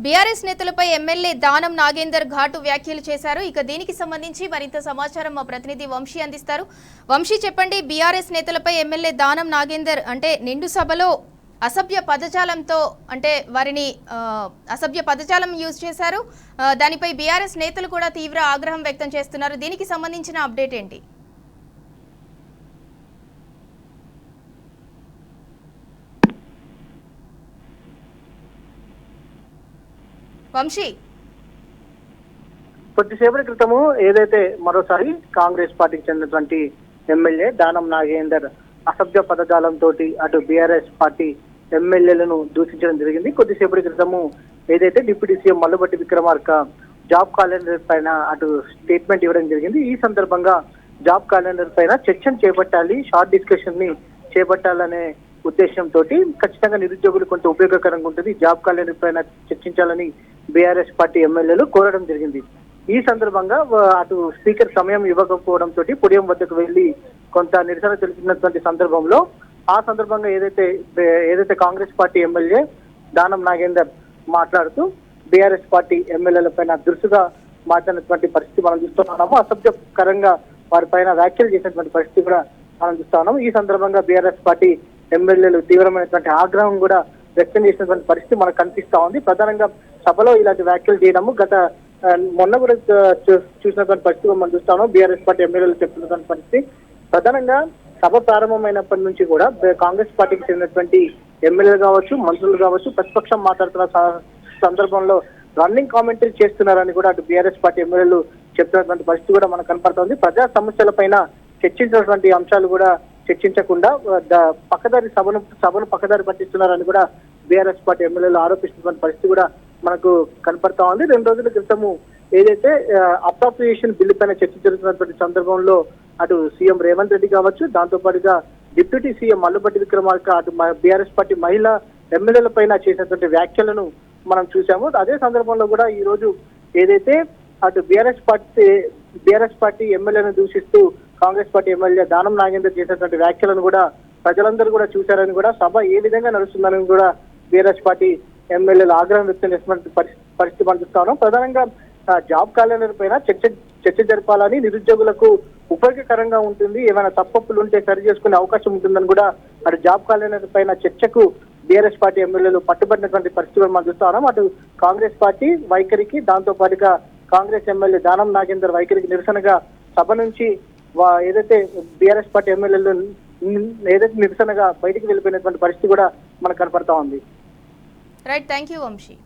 BRS నేతలపై MLA Danam Nagender ఘాటు వ్యాఖ్యలు చేశారు. ఇక దీనికి సంబంధించి మరింత సమాచారం మా ప్రతినిధి వంశీ అందిస్తారు. వంశీ, చెప్పండి. బీఆర్ఎస్ నేతలపై ఎమ్మెల్యే దానం నాగేందర్ నిండు సభలో అసభ్య పదజాలంతో వారిని అసభ్య పదజాలం యూజ్ చేశారు. దానిపై బీఆర్ఎస్ నేతలు కూడా తీవ్ర ఆగ్రహం వ్యక్తం చేస్తున్నారు. దీనికి సంబంధించిన అప్డేట్ ఏంటి? వంశీ, కొద్దిసేపటి క్రితము ఏదైతే మరోసారి కాంగ్రెస్ పార్టీకి చెందినటువంటి ఎమ్మెల్యే దానం నాగేందర్ అసభ్య పదజాలంతో అటు బీఆర్ఎస్ పార్టీ ఎమ్మెల్యేలను దూషించడం జరిగింది. కొద్దిసేపటి క్రితము ఏదైతే deputy CM Mallu Bhatti Vikramarka job calendar పైన అటు స్టేట్మెంట్ ఇవ్వడం జరిగింది. ఈ సందర్భంగా జాబ్ క్యాలెండర్ పైన చర్చను చేపట్టాలి, షార్ట్ డిస్కషన్ ని చేపట్టాలనే ఉద్దేశంతో ఖచ్చితంగా నిరుద్యోగులు కొంత ఉపయోగకరంగా ఉంటుంది, జాబ్ క్యాలెండర్ పైన చర్చించాలని బీఆర్ఎస్ పార్టీ ఎమ్మెల్యేలు కోరడం జరిగింది. ఈ సందర్భంగా అటు స్పీకర్ సమయం ఇవ్వకపోవడంతో పొడియం వద్దకు వెళ్లి కొంత నిరసన తెలిపినటువంటి సందర్భంలో ఆ సందర్భంగా ఏదైతే కాంగ్రెస్ పార్టీ ఎమ్మెల్యే దానం నాగేందర్ మాట్లాడుతూ బీఆర్ఎస్ పార్టీ ఎమ్మెల్యేల పైన దురుసుగా మాట్లాడినటువంటి పరిస్థితి మనం చూస్తూ ఉన్నాము. అసభ్యకరంగా వారి పైన వ్యాఖ్యలు చేసినటువంటి పరిస్థితి కూడా మనం చూస్తా ఉన్నాము. ఈ సందర్భంగా బీఆర్ఎస్ పార్టీ ఎమ్మెల్యేలు తీవ్రమైనటువంటి ఆగ్రహం కూడా వ్యక్తం చేసినటువంటి పరిస్థితి మనకు కనిపిస్తా ఉంది. ప్రధానంగా సభలో ఇలాంటి వ్యాఖ్యలు చేయడము మొన్న కూడా చూసినటువంటి పరిస్థితి మనం చూస్తాము. బీఆర్ఎస్ పార్టీ ఎమ్మెల్యేలు చెప్తున్నటువంటి పరిస్థితి ప్రధానంగా సభ ప్రారంభమైనప్పటి నుంచి కూడా కాంగ్రెస్ పార్టీకి చెందినటువంటి ఎమ్మెల్యేలు కావచ్చు, మంత్రులు కావచ్చు, ప్రతిపక్షం మాట్లాడుతున్న సందర్భంలో రన్నింగ్ కామెంటరీ చేస్తున్నారని కూడా అటు బీఆర్ఎస్ పార్టీ ఎమ్మెల్యేలు చెప్తున్నటువంటి పరిస్థితి కూడా మనకు కనపడుతోంది. ప్రజా సమస్యల పైన చర్చించినటువంటి అంశాలు కూడా చర్చించకుండా పక్కదారి సభను పక్కదారి పట్టిస్తున్నారని కూడా బీఆర్ఎస్ పార్టీ ఎమ్మెల్యేలు ఆరోపిస్తున్న పరిస్థితి కూడా మనకు కనపడతా ఉంది. 2 రోజుల క్రితము ఏదైతే అప్రాప్రియేషన్ బిల్లు పైన చర్చ జరుగుతున్నటువంటి సందర్భంలో అటు సీఎం రేవంత్ రెడ్డి కావచ్చు, దాంతో పాటుగా డిప్యూటీ సీఎం మల్లుబట్టి విక్రమార్క అటు బీఆర్ఎస్ పార్టీ మహిళా ఎమ్మెల్యేల పైన చేసినటువంటి వ్యాఖ్యలను మనం చూసాము. అదే సందర్భంలో కూడా ఈ రోజు ఏదైతే అటు బీఆర్ఎస్ పార్టీ ఎమ్మెల్యేలను దూషిస్తూ కాంగ్రెస్ పార్టీ ఎమ్మెల్యే దానం నాగేందర్ చేసినటువంటి వ్యాఖ్యలను కూడా ప్రజలందరూ కూడా చూశారని కూడా సభ ఏ విధంగా నడుస్తుందని కూడా బీఆర్ఎస్ పార్టీ ఎమ్మెల్యేలు ఆగ్రహం వ్యక్తం చేసినటువంటి పరిస్థితి మనం చూస్తా ఉన్నాం. ప్రధానంగా జాబ్ క్యాలెండర్ పైన చర్చ జరపాలని, నిరుద్యోగులకు ఉపయోగకరంగా ఉంటుంది, ఏమైనా తప్పులు ఉంటే సరి చేసుకునే అవకాశం ఉంటుందని కూడా అటు జాబ్ క్యాలెండర్ పైన చర్చకు బీఆర్ఎస్ పార్టీ ఎమ్మెల్యేలు పట్టుబడినటువంటి పరిస్థితులు మనం చూస్తా ఉన్నాం. అటు కాంగ్రెస్ పార్టీ వైఖరికి, దాంతో పాటుగా కాంగ్రెస్ ఎమ్మెల్యే దానం నాగేందర్ వైఖరికి నిరసనగా సభ నుంచి ఏదైతే బీఆర్ఎస్ పార్టీ ఎమ్మెల్యేలు ఏదైతే నిరసనగా బయటికి వెళ్ళిపోయినటువంటి పరిస్థితి కూడా మనకు కనపడతా ఉంది. Right, thank you Vamsi.